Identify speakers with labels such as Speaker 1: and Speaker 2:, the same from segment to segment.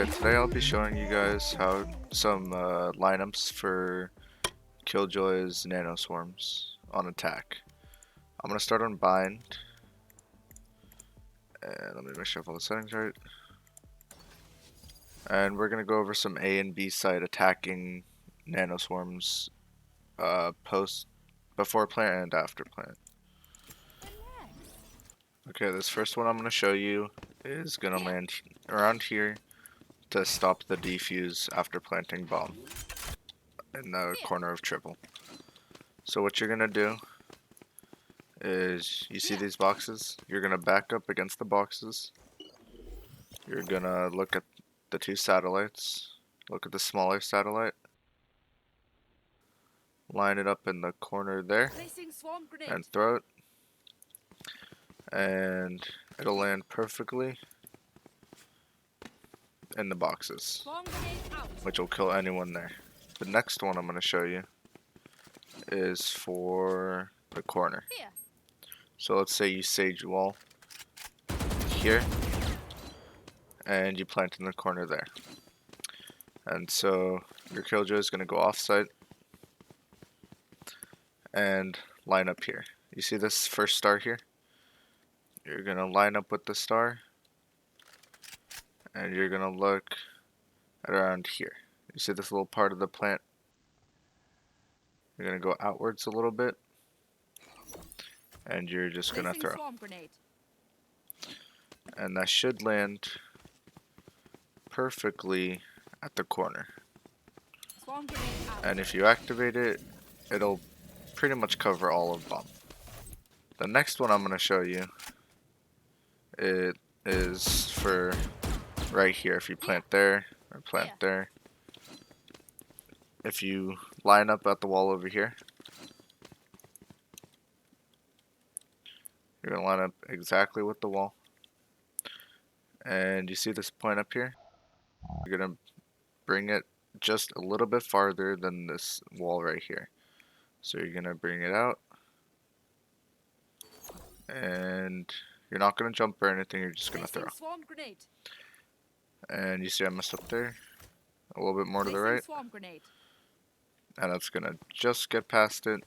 Speaker 1: Okay, today I'll be showing you guys how some lineups for Killjoy's nano swarms on attack. I'm gonna start on bind, and let me make sure I have all the settings right. And we're gonna go over some A and B side attacking nano swarms post before plant and after plant. Okay, this first one I'm gonna show you is gonna land around here to stop the defuse after planting bomb in the corner of triple. So what you're gonna do is, you see these boxes? You're gonna back up against the boxes. You're gonna look at the two satellites. Look at the smaller satellite. Line it up in the corner there and throw it. And it'll land perfectly in the boxes, which will kill anyone there. The next one I'm gonna show you is for the corner. So let's say you sage wall here and you plant in the corner there. And so your killjoy is going to go off-site and line up here. You see this first star here? You're going to line up with the star and you're going to look at around here. You see this little part of the plant? You're going to go outwards a little bit and you're just going to throw. And that should land perfectly at the corner. And if you activate it, it'll pretty much cover all of bomb. The next one I'm going to show you, it is for right here. If you plant there or plant there, if you line up at the wall over here, you're going to line up exactly with the wall. And you see this point up here? You're going to bring it just a little bit farther than this wall right here. So you're going to bring it out. And you're not going to jump or anything, you're just going to throw. And you see I messed up there. A little bit more to the right. And it's going to just get past it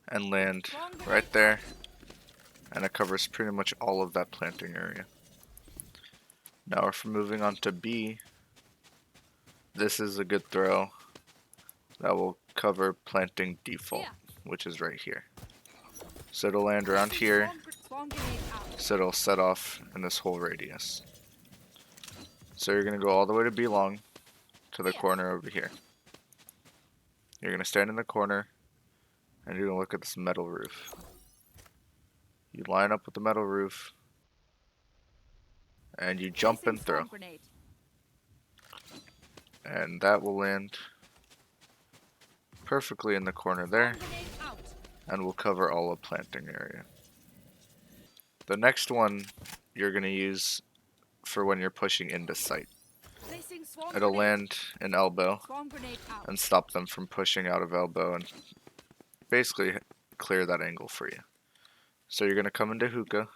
Speaker 1: and land right there. And it covers pretty much all of that planting area. Now if we're moving on to B, this is a good throw that will cover planting default, which is right here. So it'll land around here, so it'll set off in this whole radius. So you're going to go all the way to B long, to the corner over here. You're going to stand in the corner, and you're going to look at this metal roof. You line up with the metal roof, and you jump and throw. And that will land perfectly in the corner there, and will cover all of planting area. The next one you're going to use for when you're pushing into sight. It'll land in elbow and stop them from pushing out of elbow and basically clear that angle for you. So you're going to come into hookah.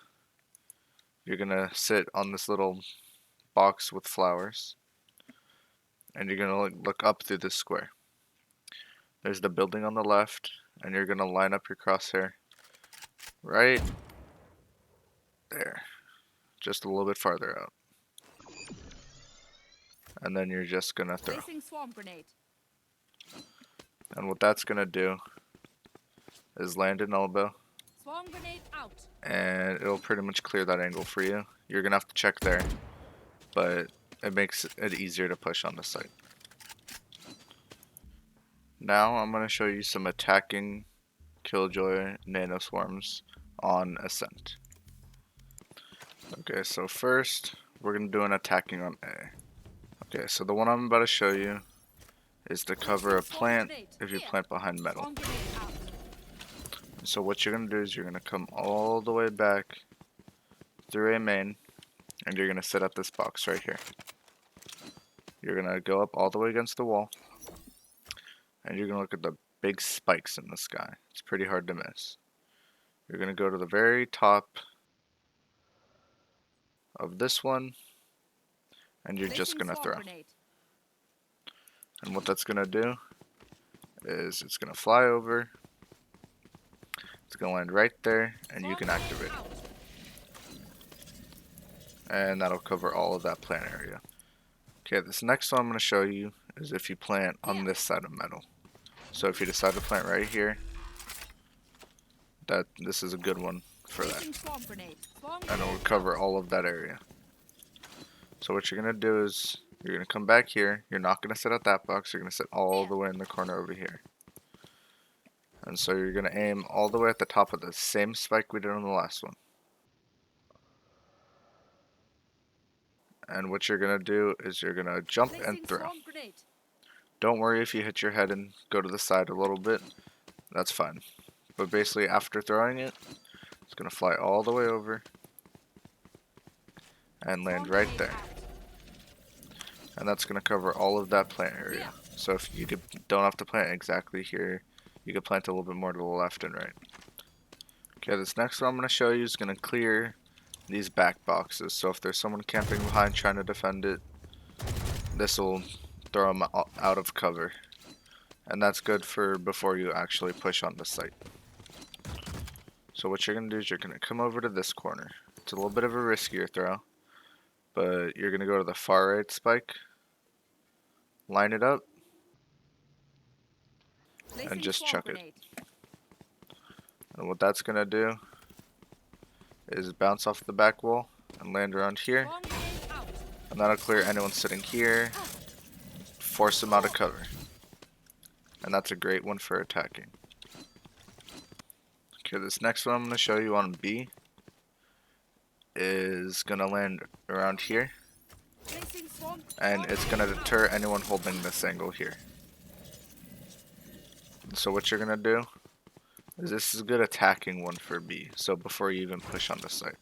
Speaker 1: You're going to sit on this little box with flowers. And you're going to look up through this square. There's the building on the left. And you're going to line up your crosshair right there. Just a little bit farther out. And then you're just going to throw. And what that's going to do is land in elbow. And it'll pretty much clear that angle for you. You're going to have to check there. But it makes it easier to push on the site. Now I'm going to show you some attacking Killjoy nano swarms on Ascent. Okay, so first we're going to do an attacking on A. Okay, so the one I'm about to show you is to cover a plant if you plant behind metal. So what you're going to do is you're going to come all the way back through A main, and you're going to sit at this box right here. You're going to go up all the way against the wall, and you're going to look at the big spikes in the sky. It's pretty hard to miss. You're going to go to the very top of this one, and you're just gonna throw. And what that's gonna do is it's gonna fly over, it's gonna land right there, and you can activate it. And that'll cover all of that plant area. Okay, this next one I'm gonna show you is if you plant on this side of metal. So if you decide to plant right here, this is a good one for that. And it'll cover all of that area. So what you're gonna do is you're gonna come back here, you're not gonna sit at that box, you're gonna sit all the way in the corner over here. And so you're gonna aim all the way at the top of the same spike we did on the last one. And what you're gonna do is you're gonna jump and throw. Don't worry if you hit your head and go to the side a little bit, that's fine. But basically after throwing it, it's gonna fly all the way over and land right there. And that's gonna cover all of that plant area. So if you don't have to plant exactly here, you can plant a little bit more to the left and right. Okay, this next one I'm gonna show you is gonna clear these back boxes. So if there's someone camping behind trying to defend it, this will throw them out of cover. And that's good for before you actually push on the site. So what you're going to do is you're going to come over to this corner. It's a little bit of a riskier throw, but you're going to go to the far right spike, line it up, and just chuck it. And what that's going to do is bounce off the back wall and land around here. And that'll clear anyone sitting here, force them out of cover. And that's a great one for attacking. Okay, this next one I'm going to show you on B is going to land around here. And it's going to deter anyone holding this angle here. So what you're going to do is this is a good attacking one for B. So before you even push on the site,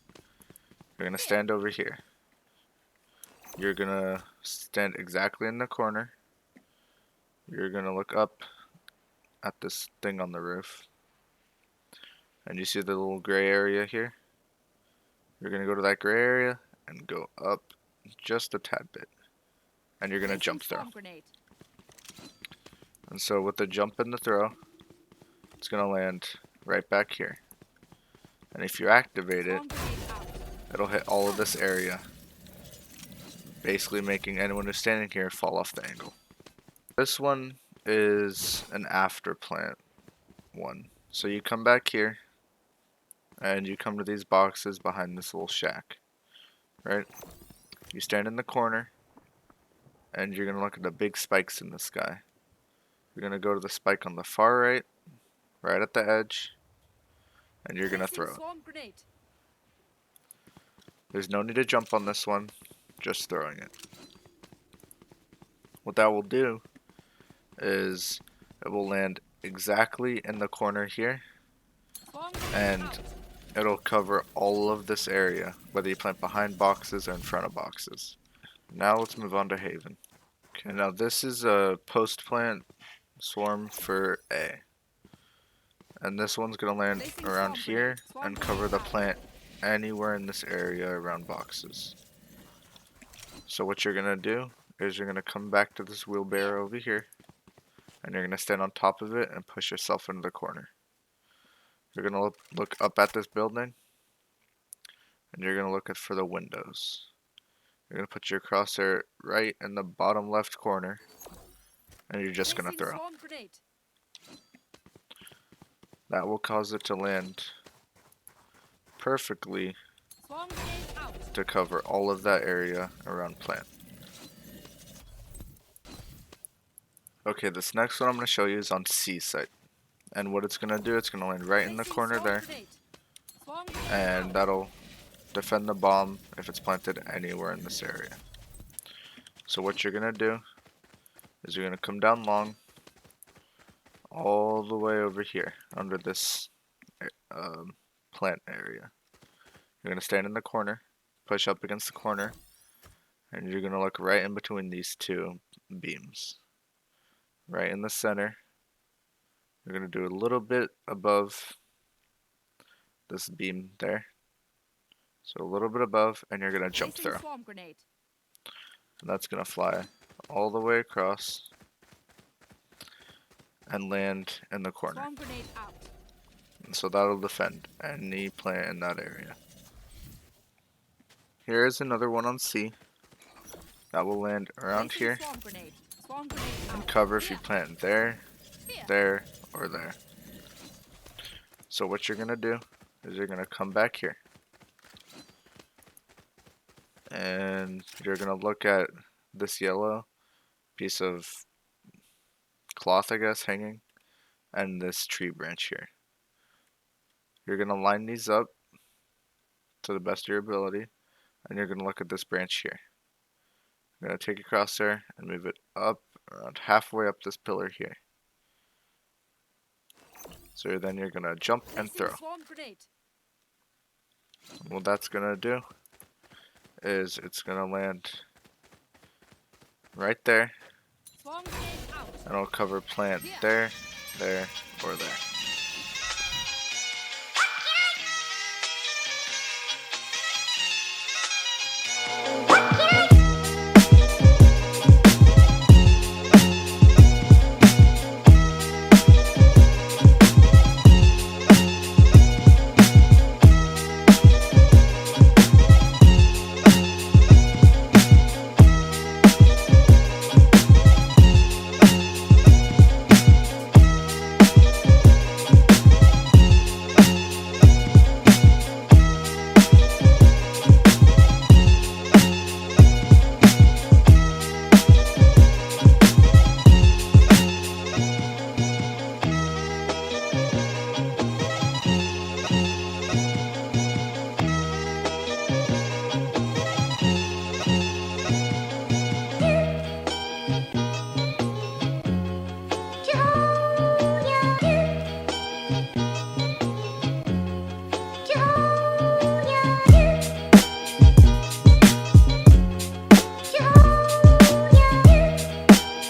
Speaker 1: you're going to stand over here. You're going to stand exactly in the corner. You're going to look up at this thing on the roof. And you see the little gray area here? You're going to go to that gray area and go up just a tad bit. And you're going to jump throw. And so with the jump and the throw, it's going to land right back here. And if you activate it, it'll hit all of this area, basically making anyone who's standing here fall off the angle. This one is an after plant one. So you come back here, and you come to these boxes behind this little shack, right? You stand in the corner, and you're going to look at the big spikes in the sky. You're going to go to the spike on the far right, right at the edge, and you're going to throw it. There's no need to jump on this one, just throwing it. What that will do is it will land exactly in the corner here, and it'll cover all of this area, whether you plant behind boxes or in front of boxes. Now let's move on to Haven. Okay, now this is a post-plant swarm for A. And this one's going to land around here and cover the plant anywhere in this area around boxes. So what you're going to do is you're going to come back to this wheelbarrow over here, and you're going to stand on top of it and push yourself into the corner. You're going to look up at this building, and you're going to look for the windows. You're going to put your crosshair right in the bottom left corner, and you're just going to throw. That will cause it to land perfectly to cover all of that area around plant. Okay, this next one I'm going to show you is on C site. And what it's going to do, it's going to land right in the corner there. And that'll defend the bomb if it's planted anywhere in this area. So what you're going to do is you're going to come down long all the way over here under this plant area. You're going to stand in the corner, push up against the corner, and you're going to look right in between these two beams. Right in the center. You're going to do a little bit above this beam there. So a little bit above, and you're going to jump throw. And that's gonna fly all the way across and land in the corner.
Speaker 2: Swarm grenade out.
Speaker 1: And so that'll defend any plant in that area. Here is another one on C that will land around
Speaker 2: Placing
Speaker 1: here
Speaker 2: swarm grenade. Swarm grenade
Speaker 1: and
Speaker 2: out.
Speaker 1: cover if you
Speaker 2: Here.
Speaker 1: plant there,
Speaker 2: Here.
Speaker 1: there, or there. So what you're gonna do is you're gonna come back here and you're gonna look at this yellow piece of cloth, I guess, hanging, and this tree branch here. You're gonna line these up to the best of your ability, and you're gonna look at this branch here. You're gonna take your crosshair and move it up around halfway up this pillar here. So then you're gonna jump and
Speaker 2: Placing
Speaker 1: throw.
Speaker 2: swarm grenade.
Speaker 1: And what that's gonna do is it's gonna land right there,
Speaker 2: Swarm grenade out.
Speaker 1: and it'll cover plant
Speaker 2: Here.
Speaker 1: there, there, or there.